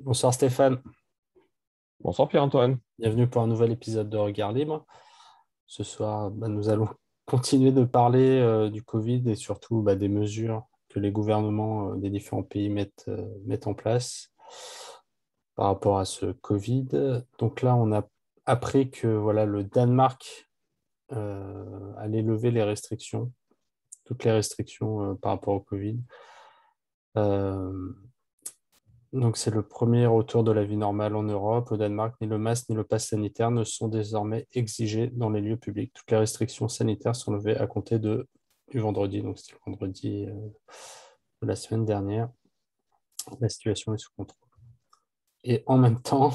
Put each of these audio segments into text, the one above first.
Bonsoir Stéphane, Bonsoir Pierre-Antoine. bienvenue pour un nouvel épisode de Regard Libre. Ce soir, nous allons continuer de parler du Covid et surtout des mesures que les gouvernements des différents pays mettent en place par rapport à ce Covid. Donc là, on a appris que voilà, le Danemark allait lever les restrictions, toutes les restrictions par rapport au Covid. Euh, Donc, c'est le premier retour de la vie normale en Europe. Au Danemark, ni le masque ni le pass sanitaire ne sont désormais exigés dans les lieux publics. Toutes les restrictions sanitaires sont levées à compter du vendredi. Donc, c'était le vendredi de la semaine dernière. La situation est sous contrôle. Et en même temps,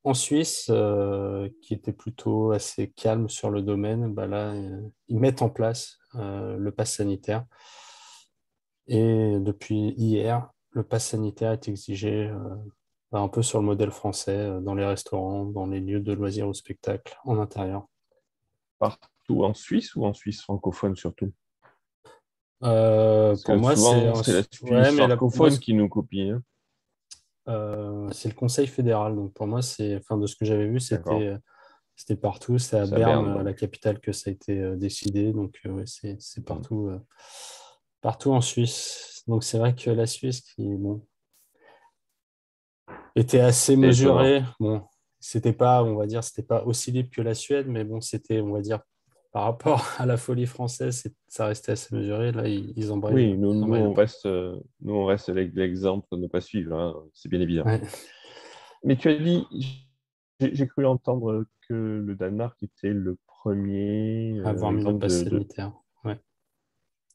en Suisse, qui était plutôt assez calme sur le domaine, là, ils mettent en place le pass sanitaire. Et depuis hier, le pass sanitaire est exigé un peu sur le modèle français, dans les restaurants, dans les lieux de loisirs ou spectacles, en intérieur. Partout en Suisse ou en Suisse francophone surtout? Parce Pour que moi, c'est souvent, c'est la ouais, Suisse mais moi, francophone qui nous copie, hein. c'est le Conseil fédéral. Donc pour moi, enfin, de ce que j'avais vu, D'accord. c'était partout. C'est à C'est à Berne, Berne, la donc. capitale, que ça a été décidé. Donc ouais, c'est Mhm. partout, partout en Suisse. Donc c'est vrai que la Suisse, qui bon, était assez C'est étonnant. mesuré. Bon, on va dire, c'était pas aussi libre que la Suède, mais bon, c'était, on va dire, par rapport à la folie française, ça restait assez mesuré. Là, Oui, nous, ils nous, embrayent un on peu. reste, euh, nous, on reste l'exemple de ne pas suivre, hein, c'est bien évident. Ouais, Mais tu as dit, j'ai cru entendre que le Danemark était le premier avoir mis le exemple pass sanitaire. Ouais.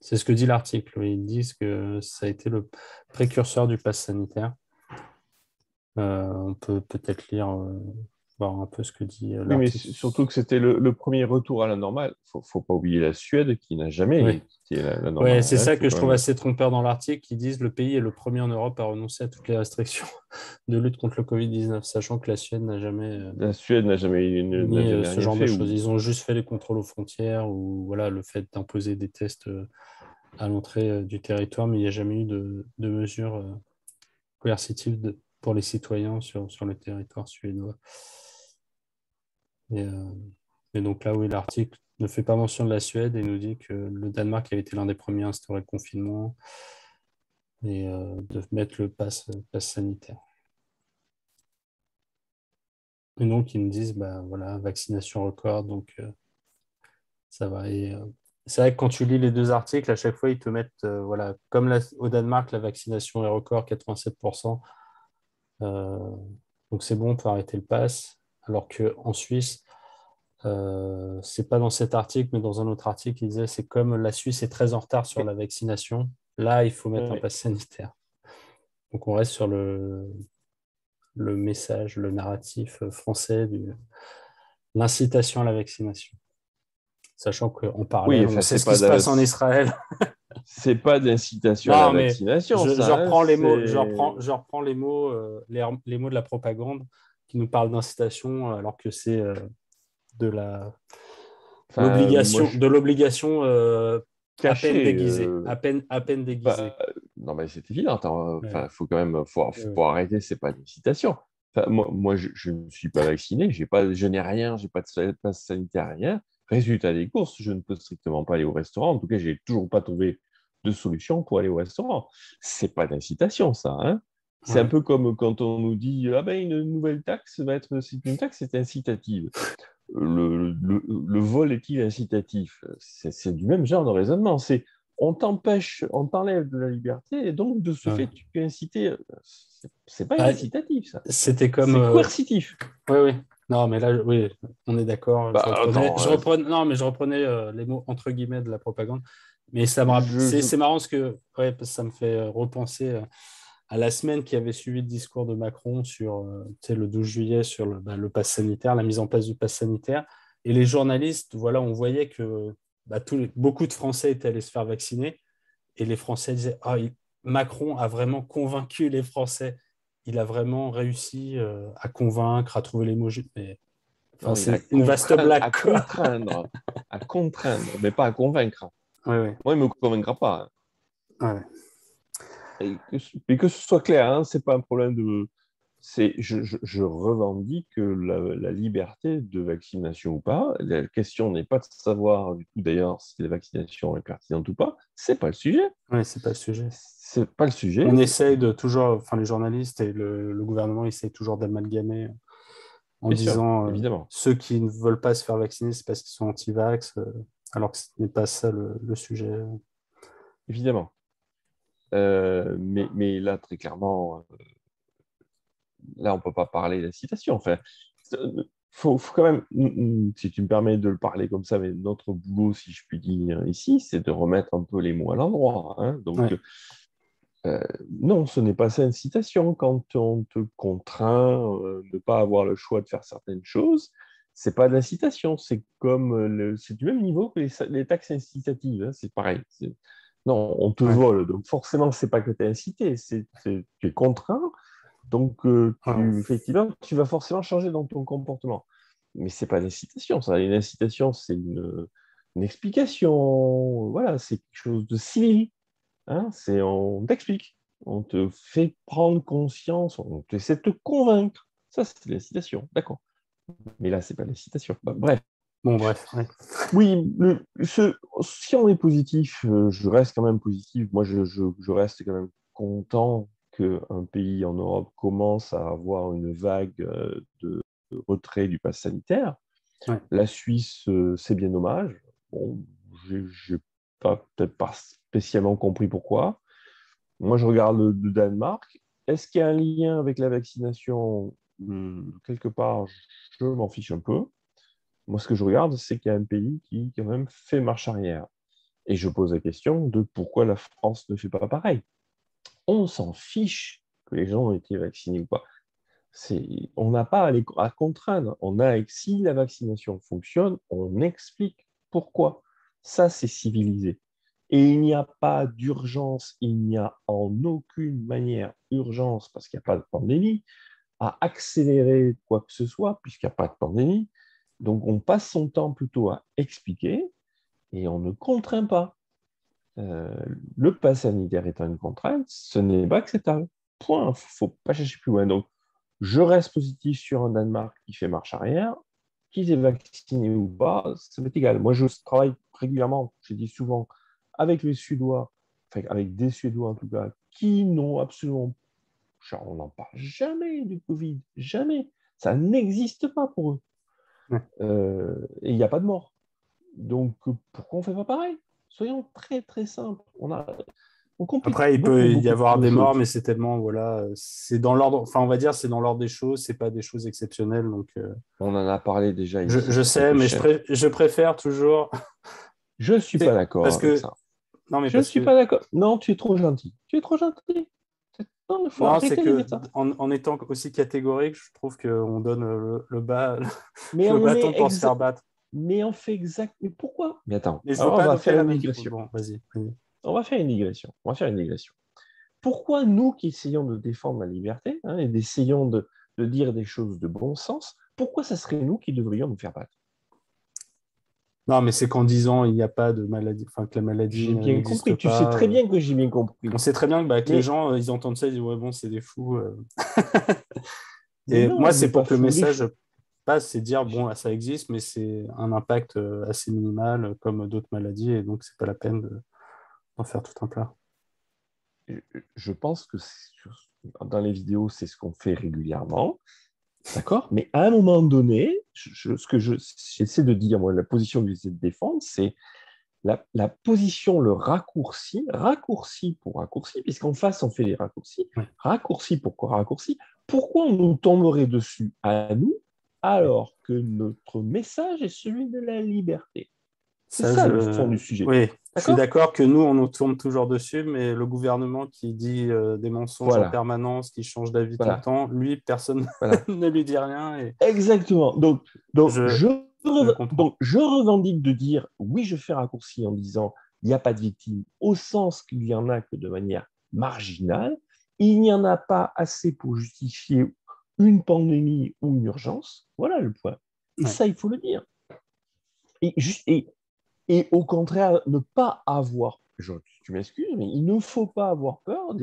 C'est ce que dit l'article. Oui. Ils disent que ça a été le précurseur du pass sanitaire. On peut peut-être lire, voir un peu ce que dit Oui, mais l'article. surtout que c'était le premier retour à la normale. Faut pas oublier la Suède qui n'a Oui. jamais quitté la Ouais, normale, c'est hein. ça Faut que je quand trouve même. assez trompeur dans l'article, qui disent le pays est le premier en Europe à renoncer à toutes les restrictions de lutte contre le Covid-19, sachant que la Suède n'a jamais La Suède n'a mis jamais ce rien genre de fait. choses. Ils ont juste fait les contrôles aux frontières ou voilà, le fait d'imposer des tests à l'entrée du territoire, mais il n'y a jamais eu de mesures coercitives pour les citoyens sur le territoire suédois. Et, euh, et donc là, oui, l'article ne fait pas mention de la Suède et nous dit que le Danemark avait été l'un des premiers à instaurer le confinement et de mettre le pass sanitaire. Et donc, ils nous disent, voilà, vaccination record, donc ça va. Et c'est vrai que quand tu lis les deux articles, à chaque fois, ils te mettent, voilà, comme au Danemark, la vaccination est record, 87%. euh, donc c'est bon, on peut arrêter le pass. Alors qu'en Suisse, c'est pas dans cet article, mais dans un autre article, il disait c'est comme la Suisse est très en retard sur Mais, la vaccination. Là, il faut mettre un ouais. pass sanitaire. Donc on reste sur le message, le narratif français l'incitation à la vaccination. Sachant qu'en Oui, parallèle, on enfin, sait ce qui se passe en Israël. c'est pas d'incitation à la Non, mais vaccination, je ça, hein. reprends les mots, C'est je reprends les mots de la propagande qui nous parlent d'incitation, alors que c'est de enfin, moi, je de l'obligation à peine cachais. déguisée, à peine déguisée. Non, mais c'est évident. Attends, Ouais, enfin, faut quand même, faut ouais, arrêter. C'est pas une citation. Enfin, moi, je ne suis pas vacciné. Je n'ai rien. J'ai pas de passe sanitaire, rien. Résultat des courses, je ne peux strictement pas aller au restaurant. En tout cas, j'ai toujours pas trouvé de solution pour aller au restaurant. C'est pas d'incitation, ça, hein. C'est un ouais. peu comme quand on nous dit, ah ben, une nouvelle taxe va être, c'est une taxe, c'est incitative. Le vol est-il incitatif? C'est du même genre de raisonnement. C'est on t'empêche, on t'enlève de la liberté, et donc de ce Ouais. fait, tu peux inciter. C'est pas Ah, incitatif, ça. c'était comme. C'est coercitif. Oui, oui. Non, mais là, oui, on est d'accord. Bah, attends, Non, mais je reprenais les mots entre guillemets de la propagande. Mais je, je- c'est marrant ouais, parce que ça me fait repenser à la semaine qui avait suivi le discours de Macron sur, tu sais, le 12 juillet sur le pass sanitaire, la mise en place du pass sanitaire. Et les journalistes, voilà, on voyait que beaucoup de Français étaient allés se faire vacciner. Et les Français disaient, Macron a vraiment convaincu les Français. Il a vraiment réussi à convaincre, à trouver les mots justes. Mais enfin, non, il a c'est une vaste blague, quoi. à contraindre, mais pas à convaincre. Oui, oui. Moi, il me convaincra pas, hein. Ouais. Mais que ce soit clair, hein, c'est pas un problème Je revendique la liberté de vaccination ou pas. La question n'est pas de savoir, du coup, d'ailleurs, si la vaccination est pertinente ou pas. C'est pas le sujet. Oui, c'est pas le sujet. C'est pas le sujet. On essaye de toujours, enfin les journalistes et le gouvernement essayent toujours d'amalgamer en Bien sûr, disant évidemment, ceux qui ne veulent pas se faire vacciner, c'est parce qu'ils sont anti-vax, alors que ce n'est pas ça le sujet. évidemment. Mais là, très clairement, là, on peut pas parler d'incitation. Enfin, faut quand même, si tu me permets de le parler comme ça, mais notre boulot, si je puis dire ici, c'est de remettre un peu les mots à l'endroit, hein. Donc, Ouais. non, ce n'est pas ça une citation. Quand on te contraint de ne pas avoir le choix de faire certaines choses, c'est pas de l'incitation. C'est comme c'est du même niveau que les taxes incitatives, hein. C'est pareil. Non, on te Ouais. vole. Donc forcément, c'est pas que tu es incité, tu es contraint. Donc Ouais. effectivement, tu vas forcément changer dans ton comportement. Mais c'est pas une incitation, ça. Une incitation, c'est une explication. Voilà, c'est quelque chose de civil. Hein, on t'explique, on te fait prendre conscience, on essaie de te convaincre. Ça, c'est l'incitation, d'accord. Mais là, c'est pas l'incitation. Bah, bref, Bon, bref. Ouais. oui, si on est positif, je reste quand même positif. Moi, je reste quand même content qu'un pays en Europe commence à avoir une vague de retrait du pass sanitaire. Ouais. La Suisse, c'est bien dommage. Bon, j'ai peut-être pas spécialement compris pourquoi. Moi, je regarde le Danemark. Est-ce qu'il y a un lien avec la vaccination? Quelque part, je m'en fiche un peu. Moi, ce que je regarde, c'est qu'il y a un pays qui, quand même, fait marche arrière. Et je pose la question de pourquoi la France ne fait pas pareil. On s'en fiche que les gens ont été vaccinés ou pas. On n'a pas à contraindre. Si la vaccination fonctionne, on explique pourquoi. Ça, c'est civilisé. Et il n'y a pas d'urgence, il n'y a en aucune manière urgence, parce qu'il n'y a pas de pandémie, à accélérer quoi que ce soit, puisqu'il n'y a pas de pandémie. Donc, on passe son temps plutôt à expliquer et on ne contraint pas. Euh, le pass sanitaire étant une contrainte, ce n'est pas acceptable. Point. Il ne faut pas chercher plus loin. Donc, je reste positif sur un Danemark qui fait marche arrière. Qu'ils aient vacciné ou pas, ça m'est égal. Moi, je travaille régulièrement, j'ai dit souvent, avec les Suédois, enfin, avec des Suédois en tout cas, qui n'ont absolument, genre, on n'en parle jamais du Covid, jamais. Ça n'existe pas pour eux. Ouais. Et il n'y a pas de mort. Donc, pourquoi on ne fait pas pareil? Soyons très, très simples. On complique Après, il beaucoup, peut y beaucoup avoir trop les des morts, choses. mais c'est tellement, voilà, c'est dans l'ordre, enfin, on va dire, c'est dans l'ordre des choses, c'est pas des choses exceptionnelles. Donc, On en a parlé déjà ici, je ça sais, coûte mais cher. je préfère toujours, Je ne suis pas d'accord parce avec que, ça. non, mais Je ne parce suis que, pas d'accord. Non, tu es trop gentil. Tu es trop gentil. Non, il faut non, c'est arrêter de que dire ça. en étant aussi catégorique, je trouve qu'on donne Mais le on bâton est pour se faire battre. Mais on fait exact. Mais pourquoi? Mais attends, Mais il faut alors on pas va adopter faire la une même. digression. Bon, vas-y. Vas-y. On va faire une digression. On va faire une digression. Pourquoi nous qui essayons de défendre la liberté, hein, et d'essayons de dire des choses de bon sens, pourquoi ça serait nous qui devrions nous faire battre? Non, mais c'est qu'en disant il n'y a pas de maladie, enfin que la maladie J'ai bien n'existe compris. Tu sais pas. très bien que j'ai bien compris. On sait très bien que, bah, que les Mais, gens, ils entendent ça, ils disent ouais, bon, c'est des fous. mais Et non, moi, on n'est c'est pas pour que le fous des message fous. passe, c'est dire bon, ça existe, mais c'est un impact assez minimal, comme d'autres maladies, et donc c'est pas la peine d'en faire tout un plat. Je pense que dans les vidéos, c'est ce qu'on fait régulièrement. D'accord? Mais à un moment donné, ce que j'essaie de dire, moi, la position que j'essaie de défendre, c'est la position, le raccourci, raccourci pour raccourci, puisqu'en face, on fait les raccourcis, Ouais. raccourci pour raccourci. Pourquoi on nous tomberait dessus à nous alors que notre message est celui de la liberté? C'est Ça, ça le fond du sujet. oui, je suis D'accord? d'accord que nous, on nous tourne toujours dessus, mais le gouvernement qui dit des mensonges en Voilà, permanence, qui change d'avis tout le voilà, temps, lui, personne voilà. ne lui dit rien, et Exactement. je, je comprends. Donc, je revendique de dire oui, je fais raccourci en disant il n'y a pas de victimes, au sens qu'il y en a que de manière marginale. Il n'y en a pas assez pour justifier une pandémie ou une urgence. Voilà le point. Et Ouais. ça, il faut le dire. Et, et au contraire, ne pas avoir, tu m'excuses, mais il ne faut pas avoir peur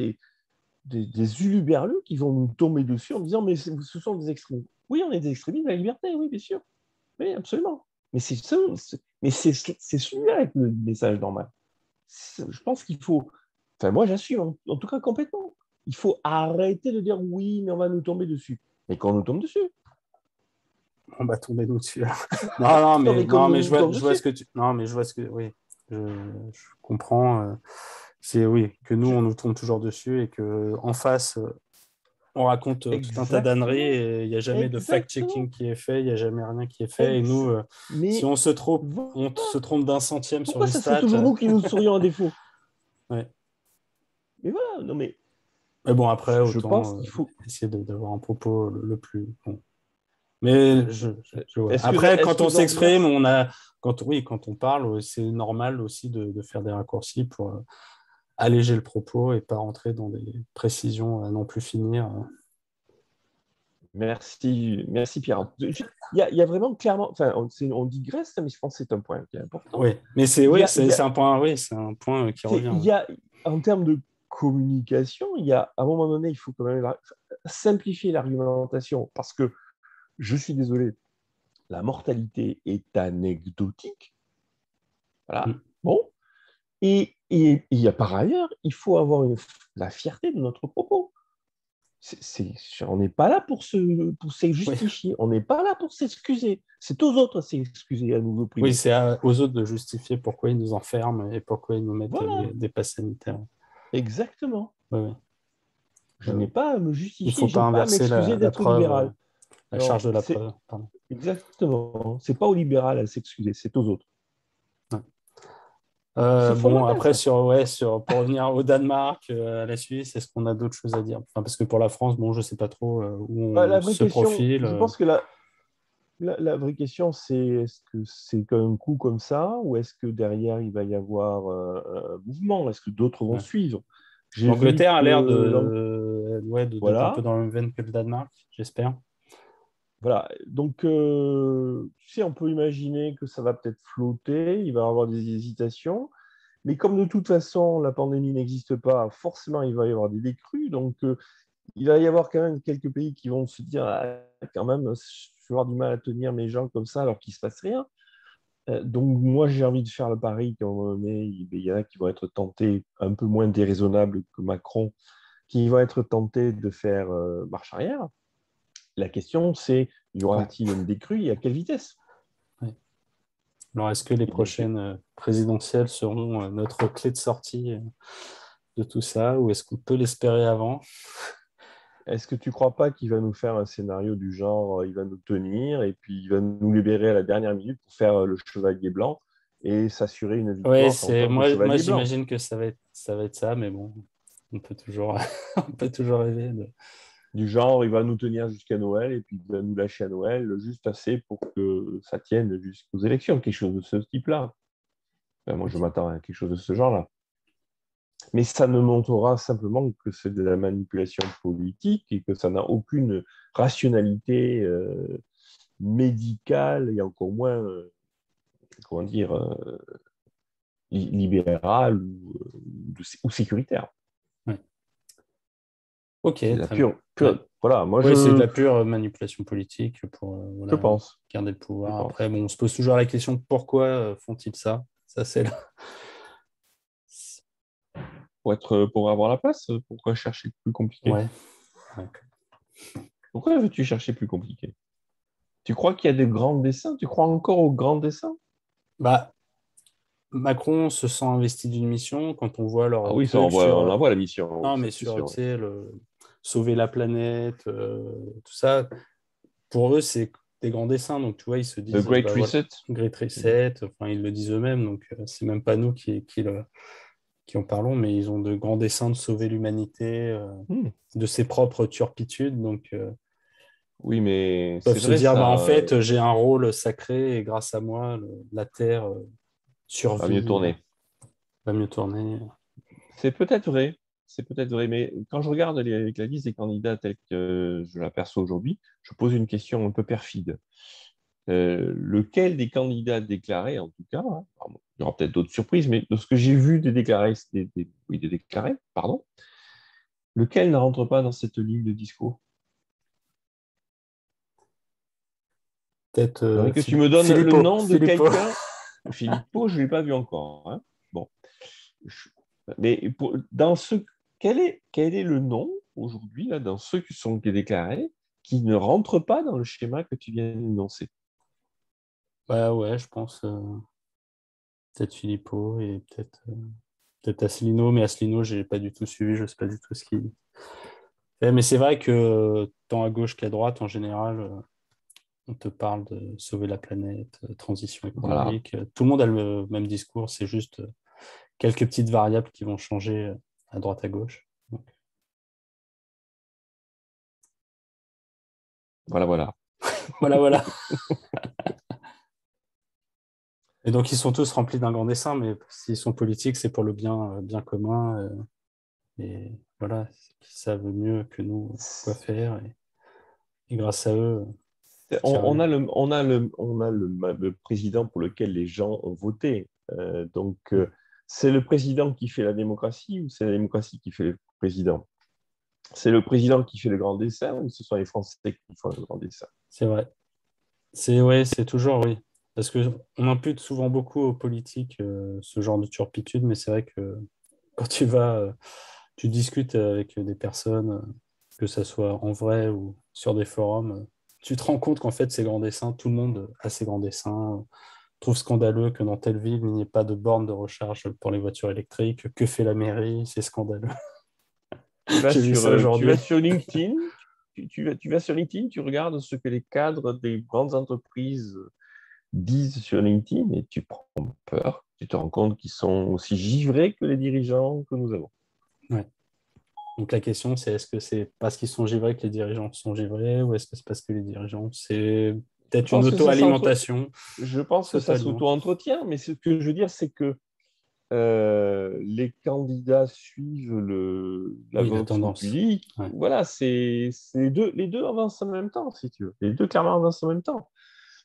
des huluberlus qui vont nous tomber dessus en disant mais ce sont des extrémistes. Oui, on est des extrémistes de la liberté, oui, bien sûr. Oui, absolument. Mais c'est celui-là avec le message normal. Je pense qu'il faut. Enfin, moi, j'assume, en tout cas complètement. Il faut arrêter de dire oui, mais on va nous tomber dessus. Mais quand on nous tombe dessus. On va tomber nous dessus. Non, Non, mais quand non, mais on nous tombe je vois dessus. ce que tu. Non, mais je vois ce que. Oui, je comprends. C'est oui, que nous, Je... on nous tombe toujours dessus et que en face, on raconte tout un tas d'âneries Exactement. et il n'y a jamais de Exactement. fact-checking qui est fait, il n'y a jamais rien qui est fait. Et nous, Ex... si Mais voilà. on se trompe d'un centième sur Pourquoi une ça serait stat. toujours nous qui nous serions à défaut? Ouais. Mais voilà, non, mais Mais bon, après, je pense autant qu'il faut. essayer d'avoir un propos le plus. Bon. Mais je vois. Après, Est-ce quand que on dans s'exprime, Mars, on a, oui, quand on parle, c'est normal aussi de faire des raccourcis pour alléger le propos et pas rentrer dans des précisions à non plus finir. merci, merci Pierre. Il y a vraiment clairement, enfin, on digresse, mais je pense que c'est un point qui est important. Oui, mais Il y a, il y c'est a, un point, oui, c'est un point qui c'est- revient. il Ouais. y a, en termes de communication, à un moment donné, il faut quand même simplifier l'argumentation parce que, je suis désolé, la mortalité est anecdotique. Voilà. Mm. Bon. Et il y a par ailleurs, il faut avoir la fierté de notre propos. On n'est pas là pour se Oui, justifier, on n'est pas là pour s'excuser. C'est aux autres à s'excuser, à nous oui, opprimer. c'est aux autres de justifier pourquoi ils nous enferment et pourquoi ils nous mettent Voilà, des passes sanitaires. exactement. Ouais, ouais. Je Euh, n'ai pas à me il ne justifier, faut je pas n'ai pas à inverser m'excuser la d'être preuve, libéral. la charge Non, de la c'est preuve. Pardon. exactement. C'est pas au libéral à s'excuser, c'est aux autres. Ouais. C'est Bon, fondamental après, ça. pour revenir au Danemark, à la Suisse, est-ce qu'on a d'autres choses à dire? Enfin, parce que pour la France, bon, je ne sais pas trop où La on vraie se question, profile. je pense que la vraie question, c'est est-ce que c'est un coup comme ça ou est-ce que derrière, il va y avoir un mouvement? Est-ce que d'autres vont Ouais. suivre? J'ai vu L'Angleterre a l'air que ouais, d'être un peu voilà, dans le même veine que le Danemark, j'espère. voilà. Donc, tu sais, on peut imaginer que ça va peut-être flotter, il va y avoir des hésitations, mais comme de toute façon, la pandémie n'existe pas, forcément, il va y avoir des décrues. Donc, il va y avoir quand même quelques pays qui vont se dire, ah, quand même, je vais avoir du mal à tenir mes gens comme ça alors qu'il ne se passe rien. Donc, moi, j'ai envie de faire le pari qu'à un moment donné, il y en a qui vont être tentés, un peu moins déraisonnables que Macron, qui vont être tentés de faire marche arrière. La question, c'est, y Ouais. aura-t-il une décrue et à quelle vitesse? Ouais. Alors, est-ce que les Et bien sûr, prochaines présidentielles seront notre clé de sortie de tout ça, ou est-ce qu'on peut l'espérer avant? est-ce que tu ne crois pas qu'il va nous faire un scénario du genre, il va nous tenir et puis il va nous libérer à la dernière minute pour faire le chevalier blanc et s'assurer une Oui, victoire en tant que moi chevalier blanc? j'imagine que ça va être ça, mais bon, on peut toujours, on peut toujours rêver de. Du genre, il va nous tenir jusqu'à Noël et puis il va nous lâcher à Noël juste assez pour que ça tienne jusqu'aux élections, quelque chose de ce type-là. Enfin, moi, je m'attends à quelque chose de ce genre-là. Mais ça ne montrera simplement que c'est de la manipulation politique et que ça n'a aucune rationalité médicale et encore moins, comment dire, libérale ou sécuritaire. Ouais. Ok, C'est la très bien. pure, voilà, moi Oui, c'est de la pure manipulation politique pour je voilà, pense, garder le je pouvoir. Après, pense. bon, on se pose toujours la question pourquoi font-ils ça? Ça, c'est là. Pour avoir la place, pourquoi chercher plus compliqué? Ouais. Ouais. Pourquoi veux-tu chercher plus compliqué? Tu crois qu'il y a des grands dessins? Tu crois encore aux grands dessins? Bah, Macron se sent investi d'une mission quand on voit Ah leur oui, ça, truc on sur. envoie la mission, oui, Non, ça mais c'est sur, tu sûr. sais, sauver la planète, tout ça. Pour eux, c'est des grands dessins. Donc, tu vois, ils se Le disent, Great bah voilà, Reset. Great Reset. Enfin, ils le disent eux-mêmes. Donc, c'est même pas nous qui en parlons, mais ils ont de grands dessins de sauver l'humanité Hmm. de ses propres turpitudes. Donc, Oui, mais ils peuvent c'est se vrai dire, bah, en ça, fait, j'ai un rôle sacré et grâce à moi, la Terre va mieux survit, tourner. va mieux tourner. C'est peut-être vrai, c'est peut-être vrai, mais quand je regarde la liste des candidats telle que je l'aperçois aujourd'hui, je pose une question un peu perfide. Lequel des candidats déclarés, en tout cas, hein, il y aura peut-être d'autres surprises, mais de ce que j'ai vu des déclarés, oui, des déclarés, pardon, Lequel ne rentre pas dans cette ligne de discours? Peut-être Faudrait que tu me donnes le Filippo. nom de Filippo. quelqu'un. Filippo, je ne l'ai pas vu encore, hein. Bon. Je- Mais quel est le nom aujourd'hui, là, dans ceux qui sont déclarés, qui ne rentrent pas dans le schéma que tu viens d'énoncer? Bah ouais, je pense peut-être Filippo et peut-être Asselineau, mais Asselineau, j'ai pas du tout suivi, je sais pas du tout ce qu'il fait. Mais c'est vrai que tant à gauche qu'à droite, en général, on te parle de sauver la planète, transition Voilà, écologique. Tout le monde a le même discours, c'est juste quelques petites variables qui vont changer à droite à gauche. Donc, voilà, voilà. voilà, voilà. Et donc ils sont tous remplis d'un grand dessein, mais s'ils sont politiques, c'est pour le bien commun. Et voilà, ils savent mieux que nous quoi faire. Et grâce à eux, tout ira On bien. a le président pour lequel les gens ont voté. C'est le président qui fait la démocratie ou c'est la démocratie qui fait le président? C'est le président qui fait le grand dessin ou ce sont les Français qui font le grand dessin? C'est vrai. C'est ouais, c'est toujours oui. Parce que on impute souvent beaucoup aux politiques ce genre de turpitude, mais c'est vrai que quand tu discutes avec des personnes, que ce soit en vrai ou sur des forums, tu te rends compte qu'en fait, ces grands dessins, tout le monde a ces grands dessins, trouve scandaleux que dans telle ville, il n'y ait pas de borne de recharge pour les voitures électriques. Que fait la mairie? C'est scandaleux. J'ai vu ça Tu aujourd'hui. vas sur LinkedIn, tu vas sur LinkedIn, tu regardes ce que les cadres des grandes entreprises disent sur LinkedIn et tu prends peur. Tu te rends compte qu'ils sont aussi givrés que les dirigeants que nous avons. Ouais. Donc la question, c'est est-ce que c'est parce qu'ils sont givrés que les dirigeants sont givrés ou est-ce que c'est parce que les dirigeants, c'est Je peut-être une pense que auto-alimentation, je pense que ça totalement. s'auto-entretient, mais ce que je veux dire, c'est que les candidats suivent la Oui, la Vox tendance. Populi. Ouais. Voilà, c'est les deux avancent en même temps, si tu veux. Les deux clairement avancent en même temps.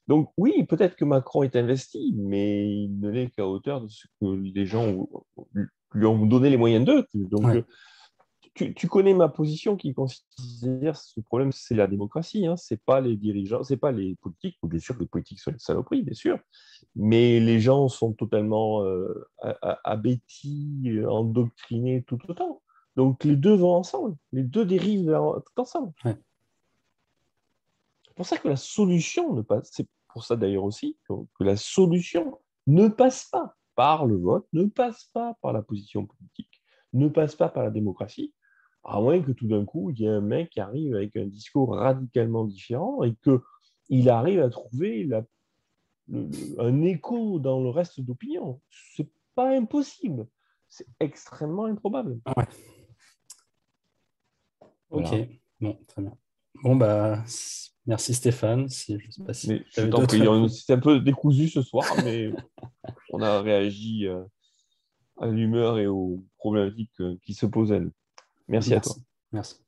Donc oui, peut-être que Macron est investi, mais il ne l'est qu'à hauteur de ce que les gens lui ont donné les moyens d'eux. Donc Ouais. tu connais ma position qui considère ce problème, c'est la démocratie, hein. C'est pas les dirigeants, c'est pas les politiques. Bien sûr, les politiques sont une saloperie, bien sûr, mais les gens sont totalement abétis, endoctrinés tout autant. Donc les deux vont ensemble, les deux dérivent tout ensemble. Ouais. C'est pour ça que la solution ne passe, c'est pour ça d'ailleurs aussi que la solution ne passe pas par le vote, ne passe pas par la position politique, ne passe pas par la démocratie, à moins que tout d'un coup, il y ait un mec qui arrive avec un discours radicalement différent et qu'il arrive à trouver un écho dans le reste d'opinion. C'est pas impossible, c'est extrêmement improbable. Ouais. Ok. Voilà. Bon, très bien. Bon, bah, merci Stéphane. Je sais pas si Mais tu je avais t'en d'autres. prie, c'est un peu décousu ce soir, mais on a réagi à l'humeur et aux problématiques qui se posent à nous. Merci à toi. Merci. Merci.